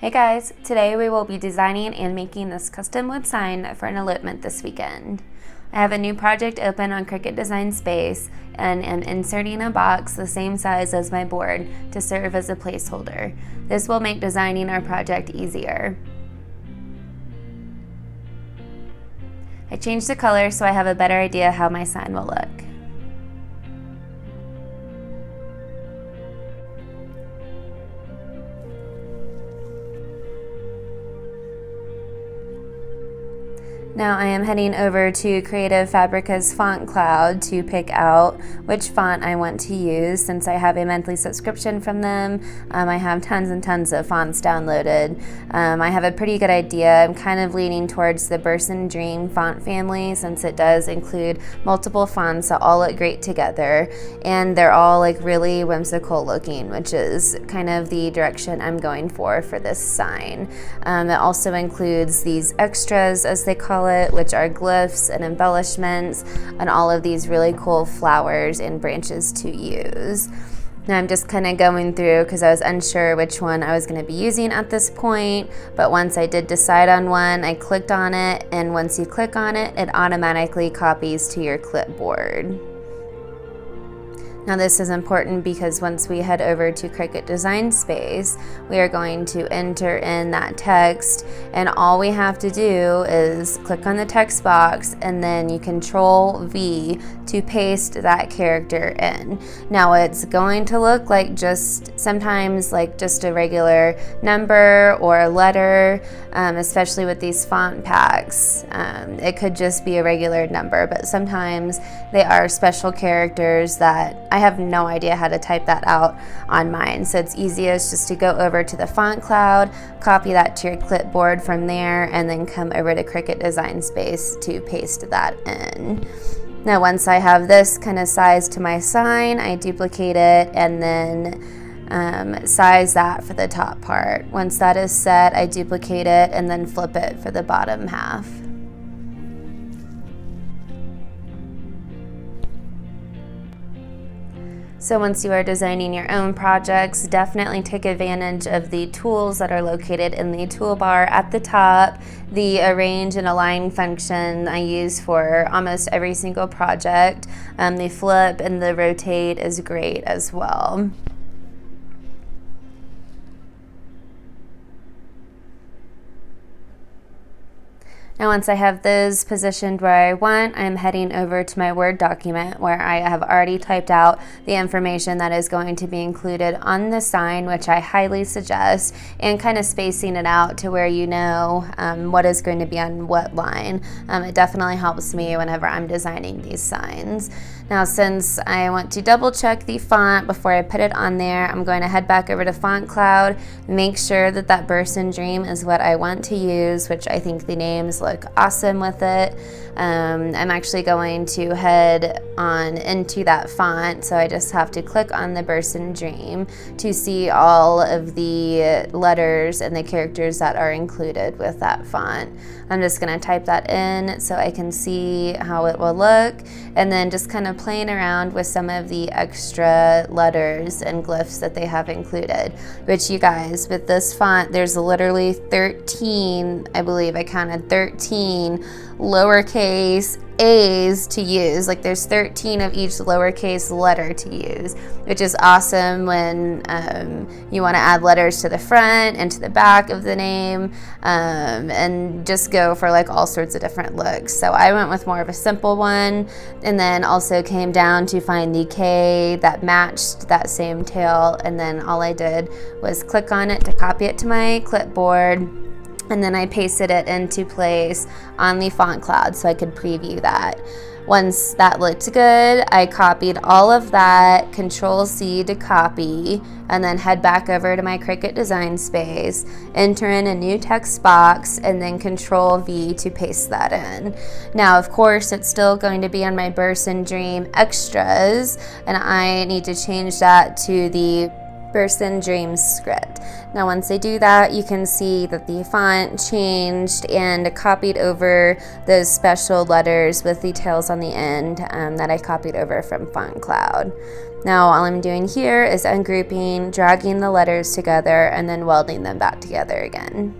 Hey guys, today we will be designing and making this custom wood sign for an elopement this weekend. I have a new project open on Cricut Design Space and am inserting a box the same size as my board to serve as a placeholder. This will make designing our project easier. I changed the color so I have a better idea how my sign will look. Now I am heading over to Creative Fabrica's font cloud to pick out which font I want to use. Since I have a monthly subscription from them, I have tons and tons of fonts downloaded. I have a pretty good idea. I'm kind of leaning towards the Burson Dream font family since it does include multiple fonts that all look great together, and they're all like really whimsical looking, which is kind of the direction I'm going for this sign. It also includes these extras, as they call it, which are glyphs and embellishments and all of these really cool flowers and branches to use. Now I'm just kind of going through because I was unsure which one I was going to be using at this point, but once I did decide on one, I clicked on it, and once you click on it, it automatically copies to your clipboard. Now this is important because once we head over to Cricut Design Space, we are going to enter in that text, and all we have to do is click on the text box and then you Control V to paste that character in. Now it's going to look like sometimes like just a regular number or a letter, especially with these font packs. It could just be a regular number, but sometimes they are special characters that I have no idea how to type that out on mine. So it's easiest just to go over to the font cloud, copy that to your clipboard from there, and then come over to Cricut Design Space to paste that in. Now once I have this kind of size to my sign, I duplicate it and then size that for the top part. Once that is set, I duplicate it and then flip it for the bottom half. So once you are designing your own projects, definitely take advantage of the tools that are located in the toolbar at the top. The arrange and align function I use for almost every single project. The flip and the rotate is great as well. Now once I have those positioned where I want, I'm heading over to my Word document where I have already typed out the information that is going to be included on the sign, which I highly suggest, and kind of spacing it out to where you know what is going to be on what line. It definitely helps me whenever I'm designing these signs. Now since I want to double check the font before I put it on there, I'm going to head back over to Font Cloud, make sure that that Burson Dream is what I want to use, which I think the names look awesome with it. I'm actually going to head on into that font, so I just have to click on the Burson Dream to see all of the letters and the characters that are included with that font. I'm just going to type that in so I can see how it will look, and then just kind of playing around with some of the extra letters and glyphs that they have included, which you guys, with this font, there's literally 13, I believe I counted 13 lowercase A's to use. Like there's 13 of each lowercase letter to use, which is awesome when you want to add letters to the front and to the back of the name, and just go for like all sorts of different looks. So I went with more of a simple one, and then also came down to find the K that matched that same tail, and then all I did was click on it to copy it to my clipboard, and then I pasted it into place on the font cloud so I could preview that. Once that looked good, I copied all of that, Control C to copy, and then head back over to my Cricut Design Space, enter in a new text box, and then Control V to paste that in. Now, of course, it's still going to be on my Burson Dream extras, and I need to change that to the Burson Dreams script. Now once I do that, you can see that the font changed and copied over those special letters with the tails on the end that I copied over from Font Cloud. Now all I'm doing here is ungrouping, dragging the letters together, and then welding them back together again.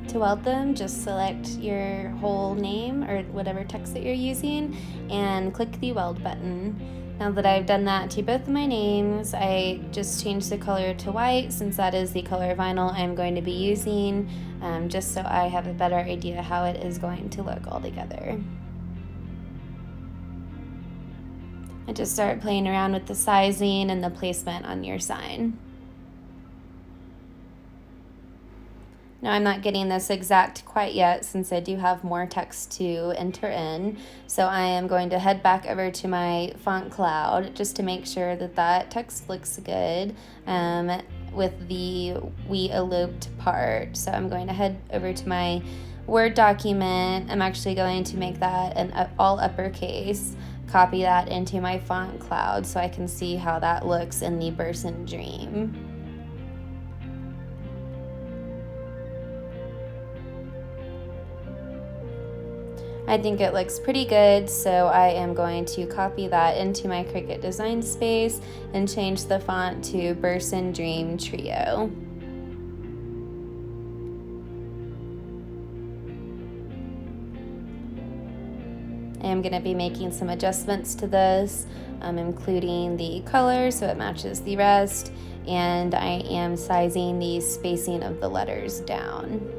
To weld them, just select your whole name or whatever text that you're using and click the weld button. Now that I've done that to both of my names, I just changed the color to white since that is the color vinyl I'm going to be using, just so I have a better idea how it is going to look all together. And just start playing around with the sizing and the placement on your sign. Now I'm not getting this exact quite yet since I do have more text to enter in, so I am going to head back over to my Font Cloud just to make sure that that text looks good with the "we eloped" part. So I'm going to head over to my Word document. I'm actually going to make that an all uppercase, copy that into my Font Cloud so I can see how that looks in the Burson Dream. I think it looks pretty good, so I am going to copy that into my Cricut design space and change the font to Burson Dream Trio. I am going to be making some adjustments to this, including the color so it matches the rest, and I am sizing the spacing of the letters down.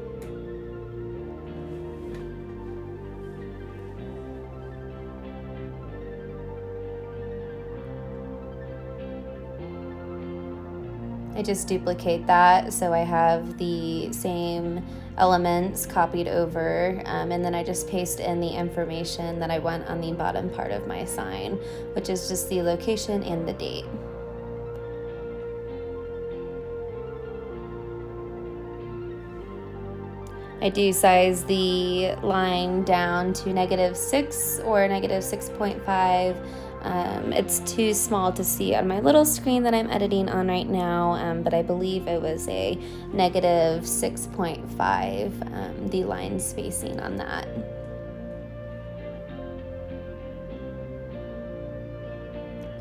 I just duplicate that so I have the same elements copied over, and then I just paste in the information that I want on the bottom part of my sign, which is just the location and the date. I do size the line down to -6 or -6.5. It's too small to see on my little screen that I'm editing on right now, but I believe it was a -6.5, the line spacing on that.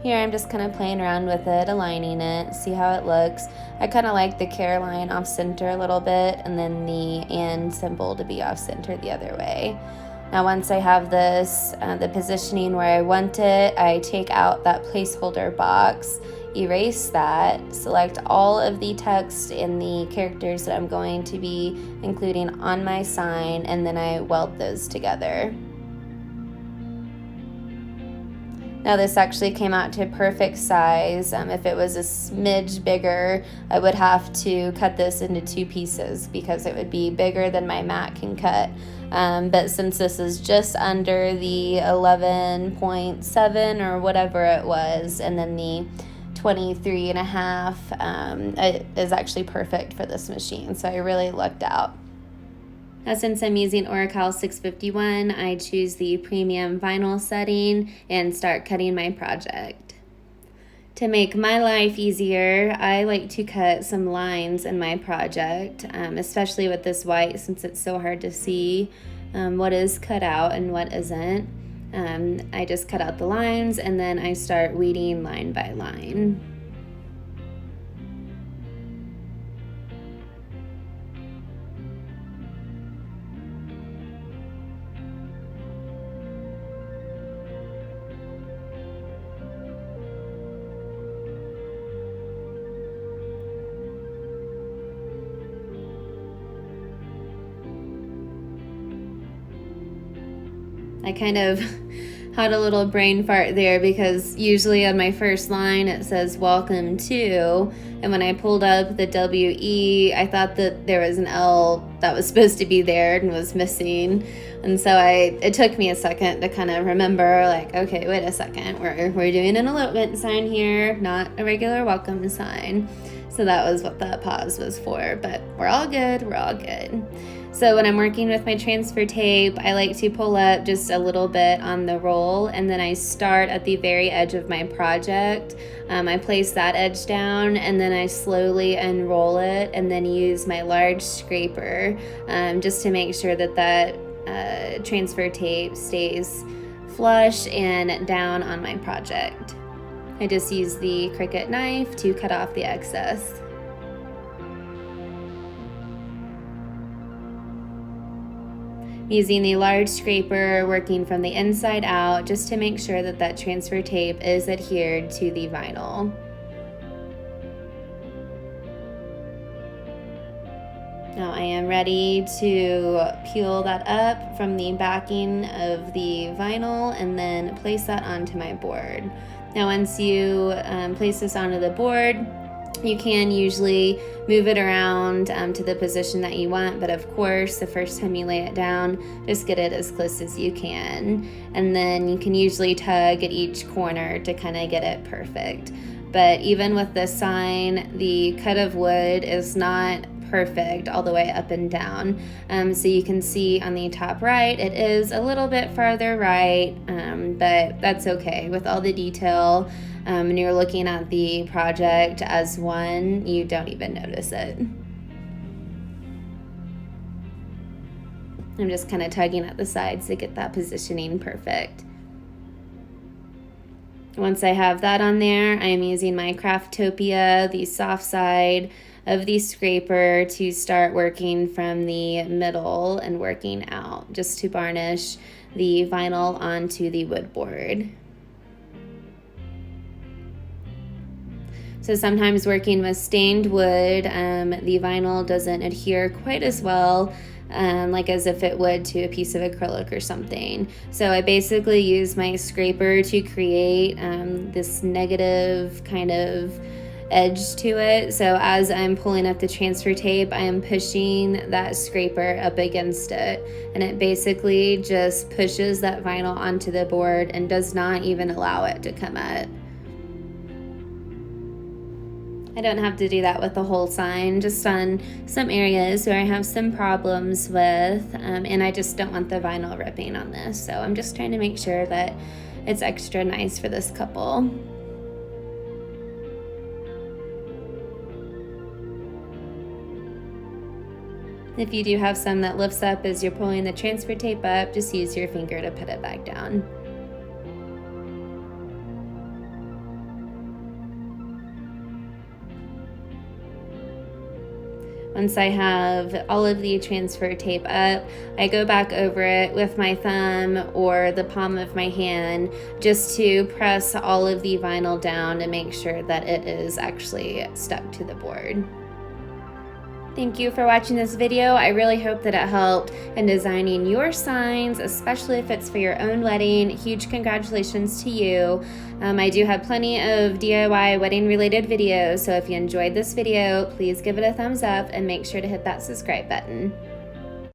Here I'm just kind of playing around with it, aligning it, see how it looks. I kind of like the care line off center a little bit, and then the "and" symbol to be off center the other way. Now once I have this, the positioning where I want it, I take out that placeholder box, erase that, select all of the text and the characters that I'm going to be including on my sign, and then I weld those together. Now this actually came out to a perfect size. If it was a smidge bigger, I would have to cut this into 2 pieces because it would be bigger than my mat can cut. But since this is just under the 11.7 or whatever it was, and then the 23.5, it is actually perfect for this machine. So I really lucked out. Now since I'm using Oracal 651, I choose the premium vinyl setting and start cutting my project. To make my life easier, I like to cut some lines in my project, especially with this white since it's so hard to see what is cut out and what isn't. I just cut out the lines and then I start weeding line by line. I kind of had a little brain fart there because usually on my first line it says "welcome to," and when I pulled up the WE, I thought that there was an L that was supposed to be there and was missing, and so it took me a second to kind of remember, like, okay, wait a second, we're doing an elopement sign here, not a regular welcome sign. So that was what that pause was for, but we're all good, we're all good. So when I'm working with my transfer tape, I like to pull up just a little bit on the roll, and then I start at the very edge of my project. I place that edge down, and then I slowly unroll it, and then use my large scraper just to make sure that that transfer tape stays flush and down on my project. I just use the Cricut knife to cut off the excess. Using the large scraper, working from the inside out just to make sure that that transfer tape is adhered to the vinyl. Now I am ready to peel that up from the backing of the vinyl and then place that onto my board. Now once you place this onto the board, you can usually move it around to the position that you want, but of course the first time you lay it down, just get it as close as you can, and then you can usually tug at each corner to kind of get it perfect. But even with this sign, the cut of wood is not perfect all the way up and down. So you can see on the top right, it is a little bit farther right, but that's okay. With all the detail, when you're looking at the project as one, you don't even notice it. I'm just kind of tugging at the sides to get that positioning perfect. Once I have that on there, I am using my Craftopia, the soft side of the scraper, to start working from the middle and working out, just to varnish the vinyl onto the wood board. So sometimes working with stained wood, the vinyl doesn't adhere quite as well like as if it would to a piece of acrylic or something. So I basically use my scraper to create this negative kind of edge to it. So as I'm pulling up the transfer tape, I am pushing that scraper up against it, and it basically just pushes that vinyl onto the board and does not even allow it to come up. I don't have to do that with the whole sign, just on some areas where I have some problems with, and I just don't want the vinyl ripping on this. So I'm just trying to make sure that it's extra nice for this couple. If you do have some that lifts up as you're pulling the transfer tape up, just use your finger to put it back down. Once I have all of the transfer tape up, I go back over it with my thumb or the palm of my hand just to press all of the vinyl down to make sure that it is actually stuck to the board. Thank you for watching this video. I really hope that it helped in designing your signs, especially if it's for your own wedding. Huge congratulations to you. I do have plenty of DIY wedding related videos, so if you enjoyed this video, please give it a thumbs up and make sure to hit that subscribe button.